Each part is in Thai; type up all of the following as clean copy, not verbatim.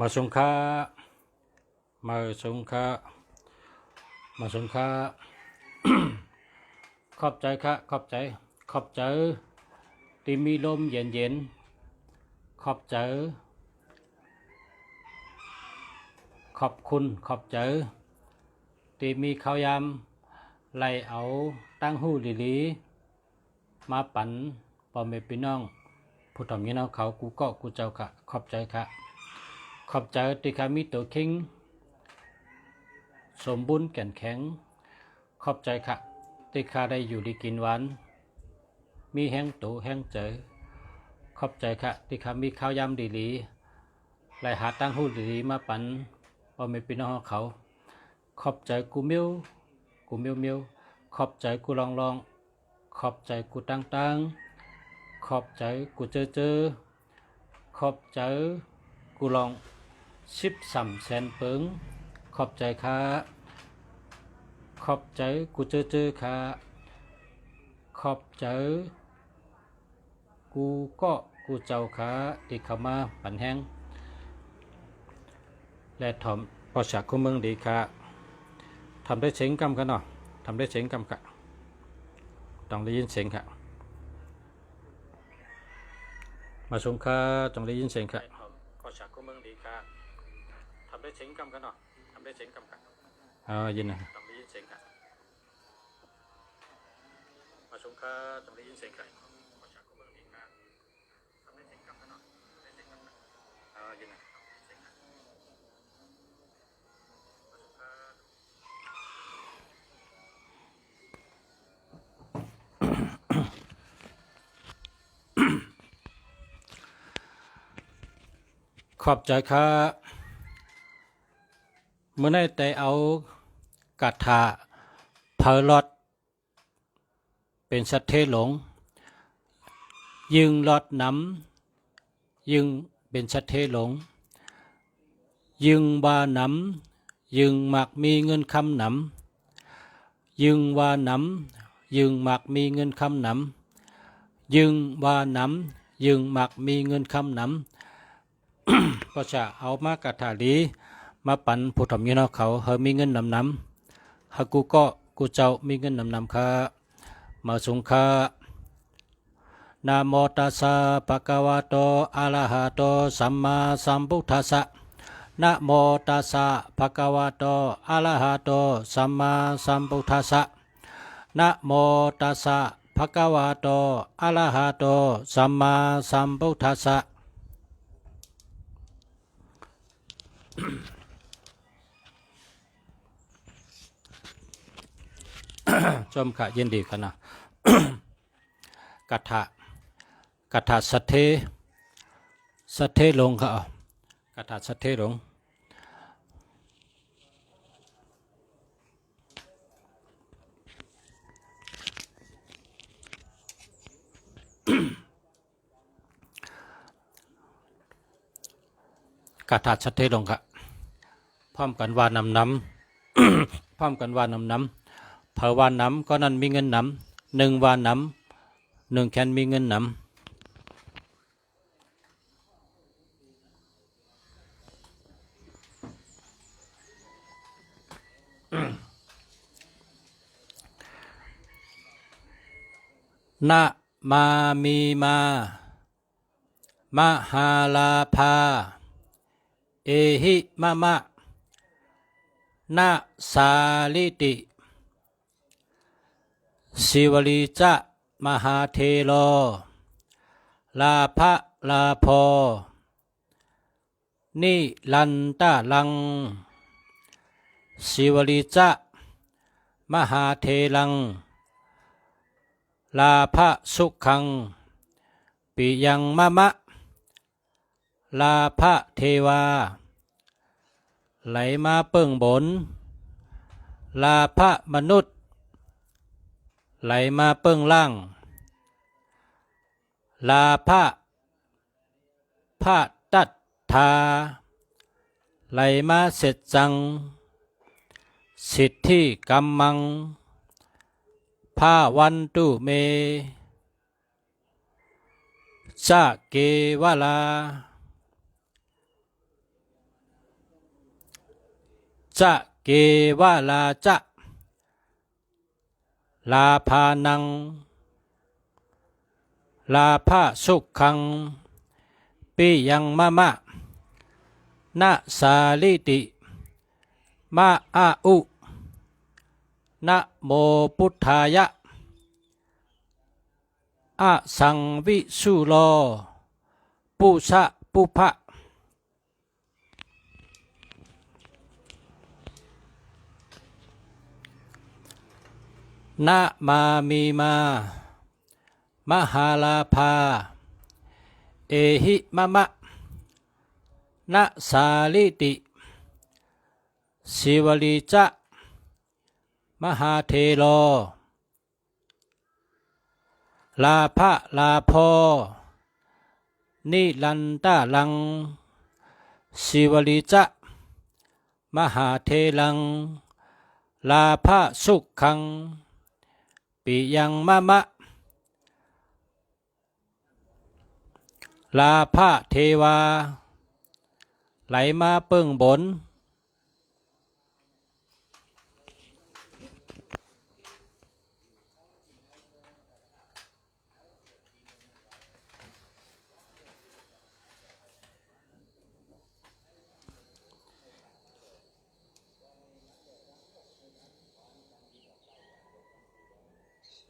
มาสงค้ามาสงค้ามาสงค้า ขอบใจค่ะขอบใจขอบใจที่มีลมเย็นเย็นขอบใจขอบคุณขอบใจที่มีข้าวยำไล่เอาตั้งหูหลีมาปั่นปอมเมพี่น้องผู้ทำยี่น้องเขากูก็กูเจ้าค่ะขอบใจค่ะขอบใจที่ข้ามีตัวคิงสมบูรณ์แก่นแข็งขอบใจค่ะที่ข้าได้อยู่ดีกินหวานมีแห้งตูแห้งเจอขอบใจค่ะที่ข้ามีข้าวยำดีๆไล่หาตั้งหูดีๆมาปั่นปอมเมพี่น้องเขาขอบใจกูเมียวขอบใจกูลองขอบใจกูตั้งขอบใจกูเจอขอบใจกูลอง13 แสนเปิงขอบใจค่ะขอบใจกูเจอค่ะขอบใจกูก็กูเจ้าค่ะที่เข้ามาปั่นแห้งและถอมพอฉากคู่เมืองดีค่ะทำได้เสียงกำกันเนาะทำได้เสียงกำกะต้องได้ยินเสียงค่ะมาชมค่ะต้องได้ยินเสียงค่ะพอฉากคู่เมืองดีค่ะทำได้เสียงกำกันเนาะทำได้เสียงกำกะยินนะต้องได้ยินเสียงค่ะมาชมค่ะต้องได้ยินเสียงค่ะพอฉากคู่เมืองดีค่ะทำได้เสียงกำกันเนาะได้เสียงกำกะยินนะขอบใจค่ะเมื่อได้แต่เอากระทะเพลลอดเป็นสัตว์เทหลงยึงลอดน้ำยึงเป็นสัตว์เทหลงยึงว่าน้ำยึงมักมีเงินคำน้ำยึงว่าน้ำยึงมักมีเงินคำน้ำยึงว่าน้ำยึงมักมีเงินคำน้ำ ก็จะเอามากระถาลีมาปั่นผู้ทำยี่นอเขาเฮามีเงินนำฮากูก็กูเจ้ามีเงินนำค่ะมาสงค่ะนะโมตัสสะภะคะวะโตอะระหะโตสัมมาสัมพุทธัสสะนะโมตัสสะภะคะวะโตอะระหะโตสัมมาสัมพุทธัสสะนะโมตัสสะภะคะวะโตอะระหะโตสัมมาสัมพุทธัสสะชมค่ะยินดีกันนะ กัทธสัทเทลงค่ะกัทธสัทเทลงกัทธสัทเทลงค่ะพร้อมกันว่านำ พร้อมกันว่านำเผอว่านำก็นั้นมีเงิน1ว่านำ1แคนมีเงินนะมามีมามหาลาภาเอหิมะนะสาลิติสิวลีจะมหาเทโลลาภะลาภนิลันตะลังสิวลีจะมหาเทลังลาภะสุขังปิยังมะลาภะเทวาไหลมาเปิ่งบนลาภะมนุษย์ไหลมาเปิ่งล่างลาภะตัตถาไหลมาเสร็จจังสิทธิกัมมังภาวันตุเมสะเกวลา จะเกวะลาจะลาภานังลาภะสุขังปิยังมะมะนะสาลิติมะอาอุนะโมพุทธายะอะสังวิสุโลปุสะปุภะนะมามีมามหาลาภาเอหิมะมะนะสาลิติสิวลิจะมหาเทโลลาภะลาโพนิลันตะลังสิวลิจะมหาเทลังลาภะสุขังปิยังมะมะลาภะเทวาไหลมาเปิ้งบน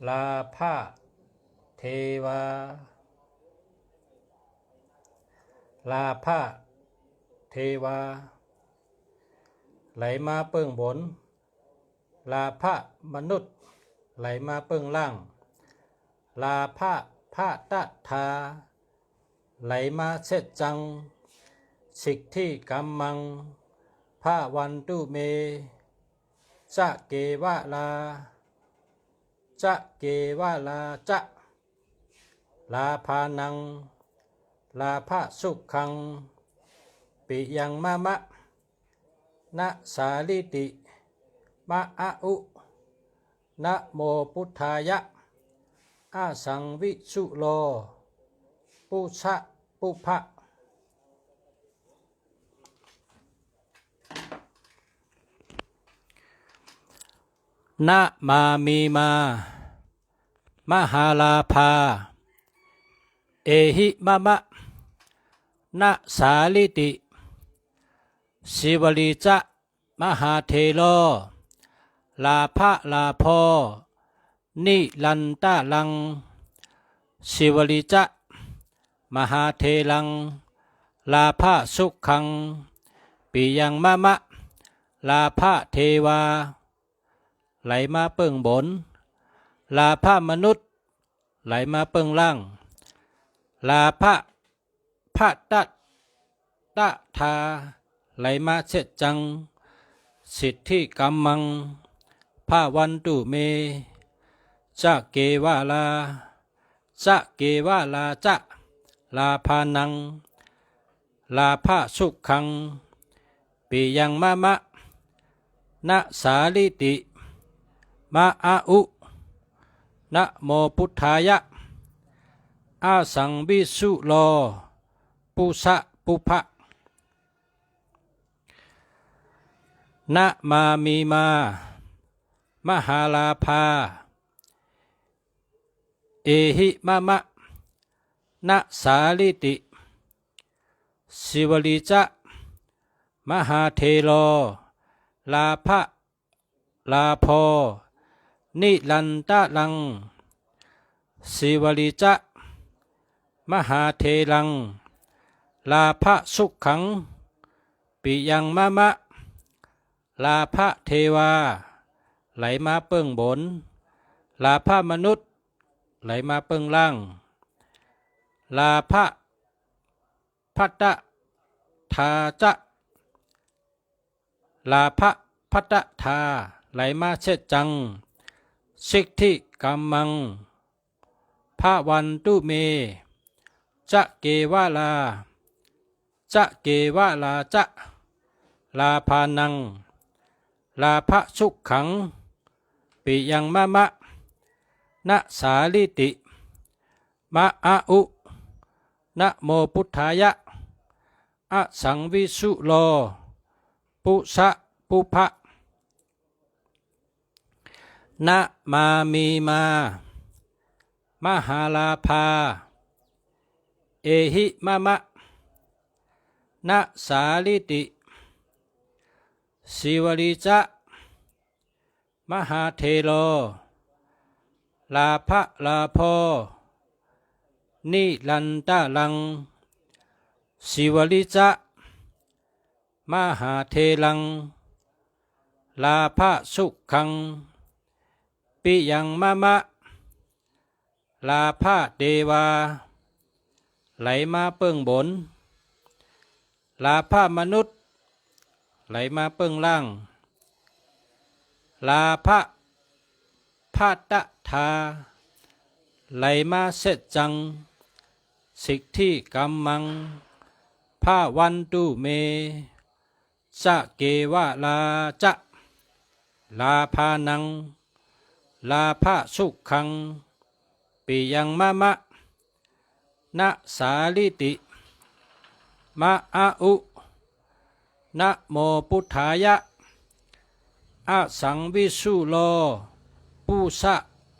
ลาภะเทวาลาภะเทวาไหลมาเปิ้งบนลาภะมนุษย์ไหลมาเปิ้งล่างลาภะพะตะทาไหลมาเสดจังสิกที่กัมมังพระวันตุเมจะเกวะลาจะเกวะลาจะลาภานังลาภะสุขังปิยังมะมะนะสาลิติมะอะอุนะโมพุทธายะอาสังวิสุโลปุชะปุภะนะมามีมามหาลาภาเอหิมะมะนะสาลิติสิวลิจะมหาเทโลลาภะลาโพนิลันตะลังสิวลิจะมหาเทลังลาภะสุขังปิยังมะมะลาภะเทวาไหลมาเปิ้งบนลาภะมนุษย์ไหลมาเปิ้งล่างลาภะพะตะตะทาไหลมาเสดจังสิทธิกัมมังพระวันตุเมจะเกวะลาจะเกวะลาจะลาภานังลาภะสุขังปิยังมะมะนะสาลิติมะอาอุนะโมพุทธายะอาสังวิสุโลปุสะปุภะนะมามีมามหาลาภาเอหิมะมะนะสาลิติสิวลิจะมหาเทโลลาภะลาโพนิลันตะลังสิวลิจะมหาเทลังลาภะสุขังปิยังมะมะลาภะเทวาไหลมาเปิ้งบนลาภะมนุษย์ไหลมาเปิ้งล่างลาภะพัตตะทาจะลาภะพัตตะทาไหลมาเสดจังสิกธิกัมมังพระวันตุเมจะเกวะลาจะเกวะลาจะลาภานังลาภะสุขังปิยังมะมะนะสาลิติมะอะอุนะโมพุทธายะอะสังวิสุโลปุสะ ปุพะนะมามีมา มหาลาภา เอหิมะมะนะสาลิติสิวลิจะมหาเทโล ลาภะลาโพนิลันตะลังสิวลิจะมหาเทลัง ลาภะสุขังปิยังมะมะ ลาภะเดวาไหลมาเปิ้งบน ลาภะมนุษย์ไหลมาเปิ้งล่าง ลาภะพัตทาไหลมาเสจจัง สิกธิกัมมังภาวันตุเมจะเกวะลาจะลาภานัง ลาภะสุขังปิยังมะมะนะสาลิติมะอาอุนะโมพุทธายะอะสังวิสุโลปุสะ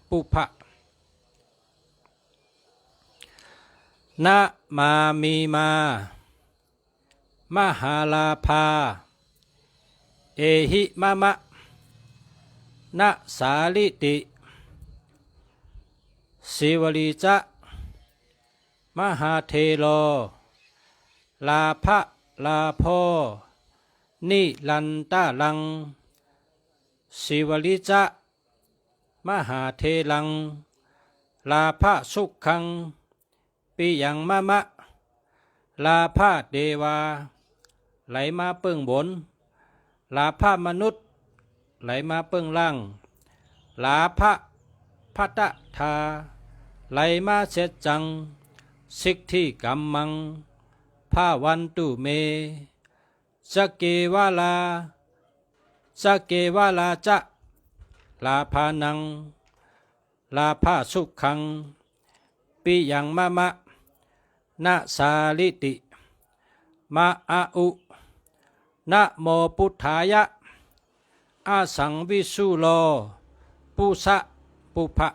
ปุภะนะมามีมา มหาลาภา เอหิมะมะนะสาลิติสิวลิจะมหาเทโล ลาภะลาโพนิลันตะลังสิวลิจะมหาเทลัง ลาภะสุขังปิยังมะมะ ลาภะเดวาไหลมาเปิ้งบน ลาภะมนุษย์ไหลมาเปิ้งล่าง ลาภะพัตทาไหลมาเสจจัง สิกธิกัมมังภาวันตุเมจะเกวะลาจะเกวะลาจะลาภานัง ลาภะสุขังปิยังมะมะนะสาลิติมะอาอุนะโมพุทธายะอาสังวิสุโลปุสะปุภะ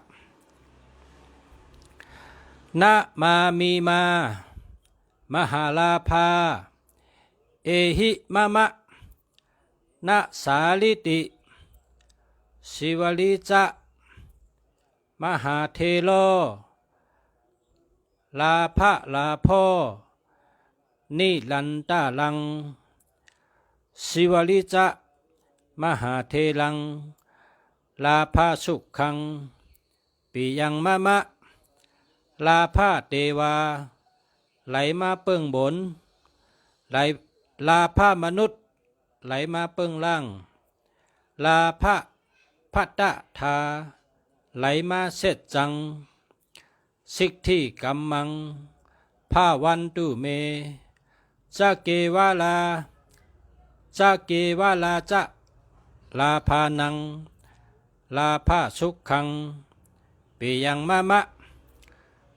นะมามีมา มหาลาภา เอหิมะมะนะสาลิติสิวลิจะมหาเทโล ลาภะลาโพนิลันตะลังสิวลิจะมหาเทลัง ลาภะสุขังปิยังมะมะ ลาภะเทวาไหลมาเปิ้งบน ลาภะมนุษย์ไหลมาเปิ้งล่าง ลาภะพัตทาไหลมาเสจจัง สิกธิกัมมังภาวันตุเมจะเกวะลาจะเกวะลาจะลาภานัง ลาภะสุขังปิยังมะมะ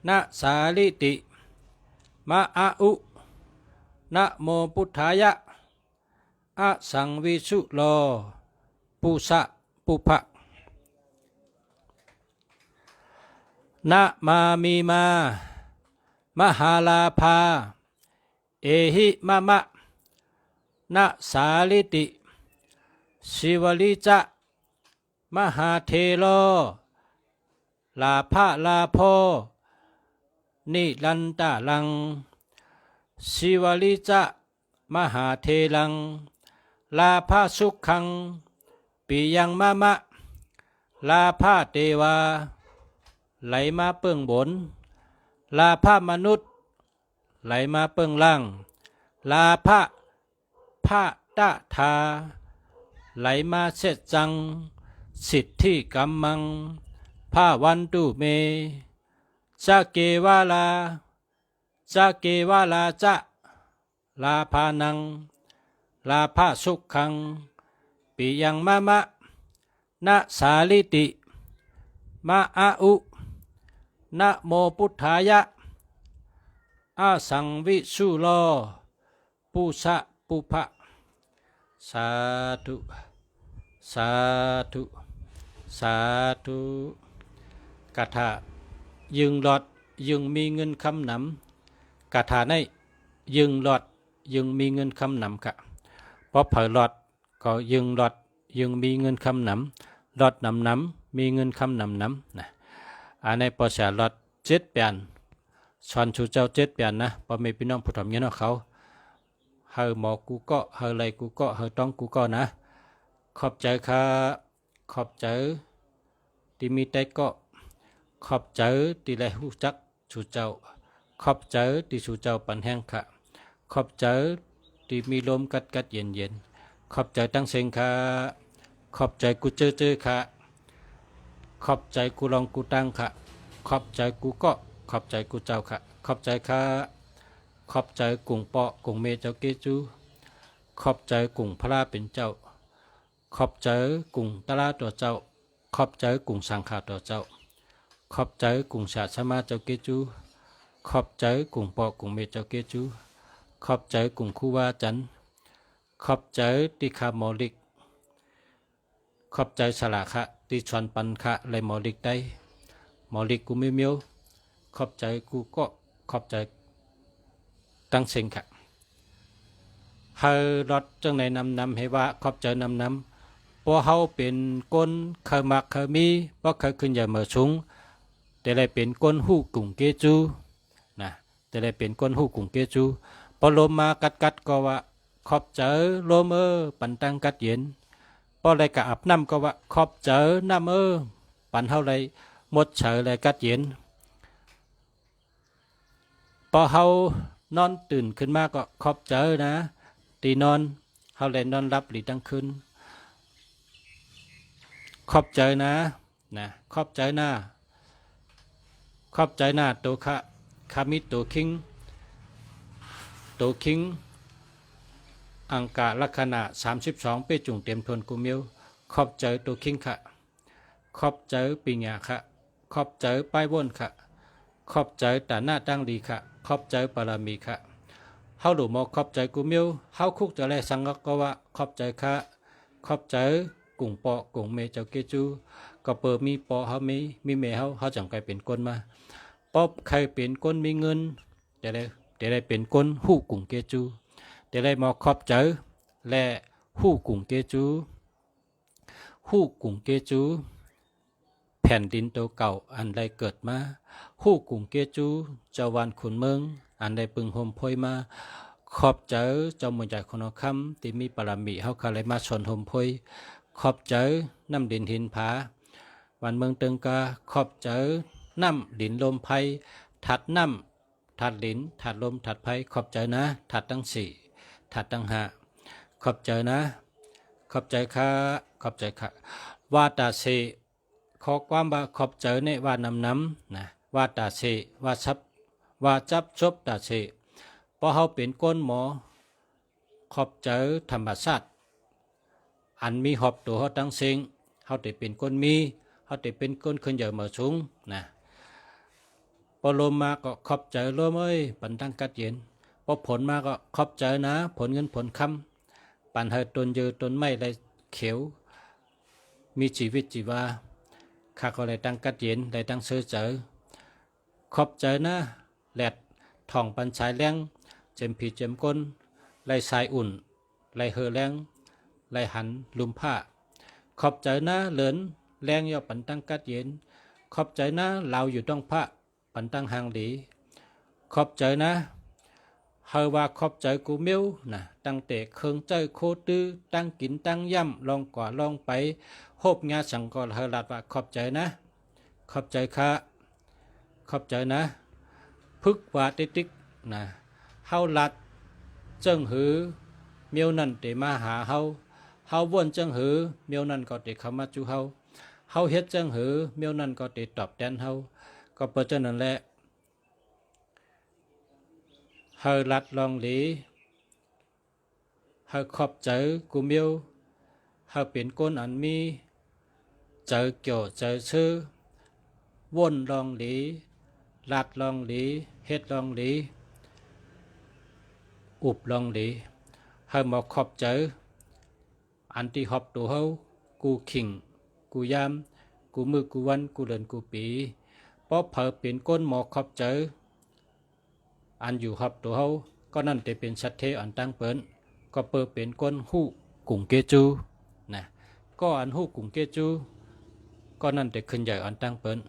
นะสาลิติมะอาอุนะโมพุทธายะอะสังวิสุโลปุสะปุภะนะมามีมา มหาลาภา เอหิมะมะนะสาลิติสิวลิจะมหาเทโล ลาภะลาโพนิลันตะลังสิวลิจะมหาเทลัง ลาภะสุขังปิยังมะมะ ลาภะเทวาไหลมาเปิ้งบน ลาภะมนุษย์ไหลมาเปิ้งล่าง ลาภะพะตะทาไหลมาเสจจัง สิทธิกัมมังภาวันตุเมจะเกวะลาจะเกวะลาจะลาภานัง ลาภะสุขังปิยังมะมะนะสาลิติมะอาอุนะโมพุทธายะอาสังวิสุโลปุสะปุภะ สาธุสาธุสาธุกะทะยึงหลอดยึงมีเงินคำนำกะทะในยึงหลอดยึงมีเงินคำนำกะเพราะเผยหลอดก็ยึงหลอดยึงมีเงินคำนำหลอดนำมีเงินคำนำนะอันในปอชาหลอดเจ็ดเปลี่ยนชอนชูเจ้าเจ็ดเปลี่ยนนะพอมีพี่น้องผู้ทำเงี้ยเนาะเขาเฮาหมอกูก็เฮาไรกูก็เฮาต้องกูก็นะขอบใจค่ะขอบใจที่มีใจก็ขอบใจที่ได้รู้จักชูเจ้าขอบใจที่ชูเจ้าปันแห้งค่ะขอบใจที่มีลมกัดเย็นขอบใจตั้งเสียงค่ะขอบใจกูเจอค่ะขอบใจกูลองกูตั้งค่ะขอบใจกูก็ขอบใจกูเจ้าค่ะขอบใจค่ะขอบใจกุ่งเปาะกุ่งเมเจ้าเกจูขอบใจกุ่งพระเป็นเจ้าขอบใจกุ่งตะลาตัวเจ้าขอบใจกุ่งสังขาตัวเจ้าขอบใจกุ่งศาสมาเจ้าเกจูขอบใจกุ่งเปาะกุ่งเมเจ้าเกจูขอบใจกุ่งคู่ว่าจันขอบใจติคาโมลิกขอบใจสละคะติชวนปันคะเลยโมลิกได้โมลิกกูไม่เมียวขอบใจกูก็ขอบใจตั้งเสียงค่ะเฮารถจังในนำให้ว่าขอบใจนำเพราะเฮาเป็นก้นเคยมักเคยมีเพราะเคยขึ้นใหญ่เมื่อสูงแต่ได้เป็นก้นหู้กุ่งเกจูนะแต่ได้เป็นก้นหู้กุ่งเกจูพอลมมากัดก็ว่าขอบใจลมปันตังกัดเย็นพอได้กะอาบน้ำก็ว่าขอบใจน้ำปันเฮาเลยหมดเฉยเลยกัดเย็นพอเฮานอนตื่นขึ้นมาก็ขอบใจนะตีนอนเฮาเลยนอนรับหรือตั้งคืนขอบใจนะขอบใจนะขอบใจนะตัวคามิตัวคิงอังกาลักษณะ32เป้จุงเต็มทนกูเมียวขอบใจตัวคิงค่ะขอบใจปิญญาค่ะขอบใจป้ายวนค่ะขอบใจตาหน้าตั้งดีค่ะขอบใจปารามีค่ะเฮาหลูมอขอบใจกูเมียวเฮาคุกจะแลสังก็ว่าขอบใจค่ะขอบใจกุ่งปอกุ่งเมเจ้าเกจูก็เปิดมีปอเฮามีเมเฮาจังไกเป็นก้นมาป๊อบใครเป็นก้นมีเงินจะได้เป็นก้นหู้กุ่งเกจูจะได้มอขอบใจและหู้กุ่งเกจูแผ่นดินโตเก่าอันใดเกิดมาหู้กุ่งเกจูเจ้าวันขุนเมืองอันใดปึงโฮมพอยมาขอบใจเจ้ามือใหญ่คนคำที่มีปรามีเฮาคาเลยมาชนโฮมพอยขอบใจน้ำดินหินผาวันเมืองเติงกาขอบใจน้ำดินลมไพถัดน้ำถัดดินถัดลมถัดไพขอบใจนะถัดตั้งสี่ถัดตั้งห้าขอบใจนะขอบใจค่ะขอบใจค่ะว่าตาเสขอความว่าขอบใจในว่านำนะว่าตาเสว่าจับชบตาเสพอเฮาเป็นก้นหมอขอบใจธรรมชาติอันมีหอบตัวเฮาตั้งเสียงเฮาได้เป็นก้นมีเฮาได้เป็นก้นขึ้นใหญ่มาสูงนะพอลมมาก็ขอบใจลมปันตั้งกัดเย็นพอผลมาก็ขอบใจนะผลเงินผลคำปันให้ตนเยอตนไม่ได้เขียวมีชีวิตชีวาข้าก็เลยตั้งกัดเย็นได้ตั้งเสือเจอขอบใจนะแหลดท่องปันสายแรงเจมผีเจมก้นไล่สายอุ่นไล่เฮอแรงไล่หันลุมผ้าขอบใจนะเหลินแรงย่อปันตั้งกัดเย็นขอบใจนะเราอยู่ต้องพระปันตั้งหางหลีขอบใจนะเฮาว่าขอบใจกูเมียวนะตั้งแต่เคืองใจโคตื้อตั้งกินตั้งย่ำลองกว่าลองไปโฮบงาสังกอเฮาลัดว่าขอบใจนะขอบใจค่ะขอบใจนะพึกว่าติ๊กนะเฮาลัดเจิงหือเมียวนั่นเตมาหาเฮาวนเจิงหือเมียวนั่นก็เตเข้ามาจูเฮาเฮ็ดเจิงหือเมียวนั่นก็เตตอบแทนเฮาก็เปิดเจ้านั่นแหละเฮาลัดลองหลีเฮาขอบใจกูเมียวเฮาเป็นก้นอันมีเจอเกี่ยวเจอชื่อวนลองหลีลัดลองหลีเฮ็ดลองหลีอุบลองหลีเฮามาขอบใจ อันที่ฮอบตัวเฮากูขิงกูยามกูมือกูวันกูเดินกูปีเพราะเผอเป็นก้นหมอขอบเจออันอยู่ฮอบตัวเฮาก็นั่นจะเป็นชัดเทอันตั้งเปิ้นก็เปิดเป็นก้นหู้กุ่งเกจูนะก็อันหู้กุ่งเกจูก็นั่นจะขึ้นใหญ่อันตั้งเปิ้น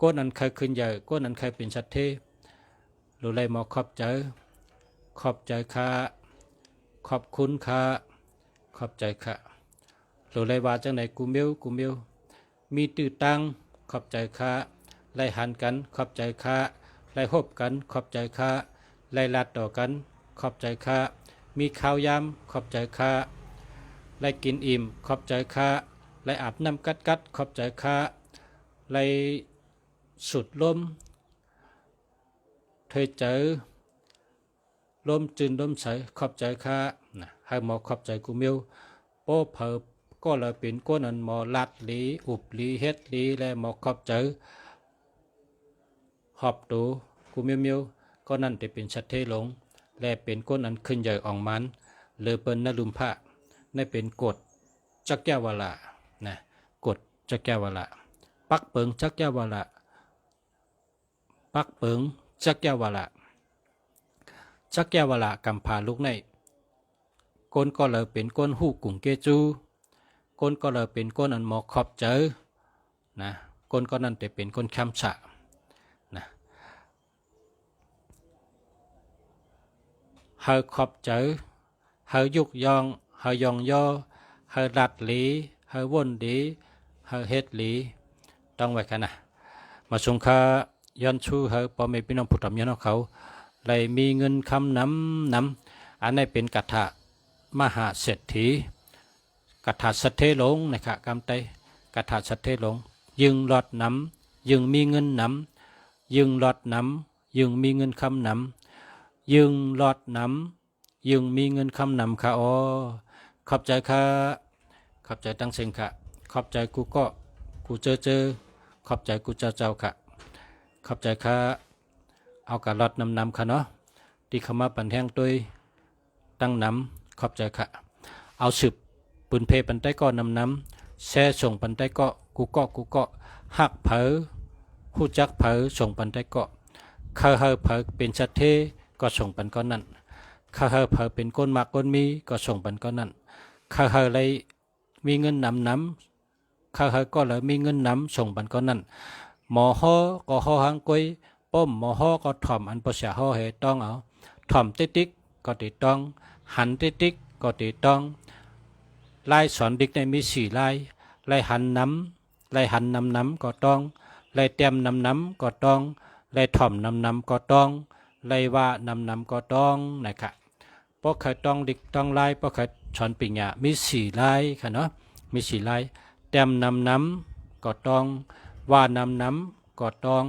ก้นอันใครขึ้นใหญ่ก้นอันใครเป็นชัดเทรู้เลยหมอขอบเจอขอบใจค่ะขอบคุณค่ะขอบใจค่ะรู้เลยว่าจังไหนกูเมียวมีตื้อตังขอบใจค่ะไล่หันกันขอบใจค่ะไล่หบกันขอบใจค่ะไล่ลัดต่อกันขอบใจค่ะมีข้าวยำขอบใจค่ะไล่กินอิ่มขอบใจค่ะไล่อาบน้ำกัดขอบใจค่ะไล่สุดลมเธอเจอลมจืนลมใสขอบใจค่ะนะให้หมอขอบใจกูเมียวโป้เผอก็เลยเป็นก้นอันหมอลัดหลีอุบหลีเฮ็ดหลีและหมอขอบใจหอบตูกูเมียวก็นั่นจะเป็นชัดเทหลงและเป็นก้นอันขึ้นใหญ่อ่องมันเลอเปิ้นนลุมพะนั่นเป็นกฎจักแก้ววละนะกฎจักแก้ววละปักเปิงจักแก้ววละปักเปิงจักแก้ววละจักแก้ววละกำพาลูกในก้นก็เลยเป็นก้นหูกุ่งเกจูก้นก็เลยเป็นก้นอันหมอขอบเจอนะก้นก็นั่นจะเป็นก้นคำฉะนะเฮาขอบเจอเฮายุกยองเฮายองย่อเฮารัดหลีเฮาวนดีเฮาเฮ็ดหลีต้องไว้กันนะมาชงคาย้อนชูเฮาพอไม่พี่น้องผู้ทำย้อนเขาเลยมีเงินคำนำอันนี้เป็นกัทถะมหาเศรษฐีกัทถะสัทเทหลงนะครับกำไตกัทถะสัทเทหลงยึงหลอดนำยึงมีเงินนำยึงหลอดนำยึงมีเงินคำนำยึงหลอดนำยึงมีเงินคำนำค่ะอ๋อขอบใจค่ะขอบใจตั้งเสียงค่ะขอบใจกูเจอขอบใจกูเจ้าค่ะขอบใจค่ะเอากะหลอดนำค่ะเนาะที่เข้ามาปั่นแห้งตัวตั้งนำขอบใจค่ะเอาสืบปืนเพปันใต้ก็นำแช่ส่งปันใต้ก็กูก็หักเผอหู้จักเผอส่งปันใต้ก็เคยเผอเป็นชัดเทก็ส่งปันก็นั่นเคยเผอเป็นก้นมากก้นมีก็ส่งปันก็นั่นเคยเลยมีเงินนำเคยก็เลยมีเงินนำส่งปันก็นั่นหมอฮอก็ฮอหังกุยป้มหมอฮอก็ถ่อมอันภาษาฮอเหต้องเอาถ่อมติ๊กก็ติดต้องหันติ๊กก็ติดต้องลายสอนดิกในมี4ลายหันน้ำก็ต้องลายเต็มน้ำก็ต้องลายถ่อมน้ำก็ต้องลายว่าน้ำก็ต้องนะครับเพราะเคยต้องดิกต้องลายเพราะเคยสอนปิญญามี4ลายค่ะเนาะมี4ลายเต็มน้ำก็ต้องว่าน้ำก็ต้อง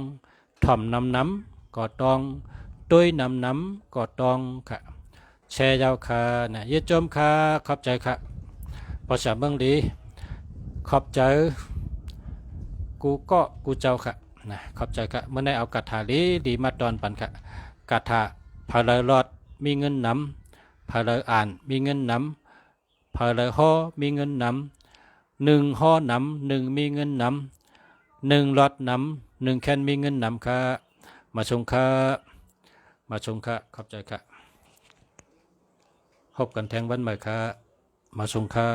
ถ่อมน้ำก็ต้องตุ้ยน้ำก็ต้องค่ะแชร์ยาวค่ะนะยืดจมค่ะขอบใจค่ะภาษาเมืองดีขอบใจกูเจ้าค่ะนะขอบใจค่ะเมื่อได้เอากระถาดีมาตอนปันค่ะกระถาพาเลยรอดมีเงินนำพาเลยอ่านมีเงินนำพาเลยห่อมีเงินนำ1ห่อนำ1มีเงินนำ1รอดนำ1แค่นมีเงินนำค่ะมาชงค่ะขอบใจค่ะพบกันแทงวันใหม่ค่ะมาชงค่ะ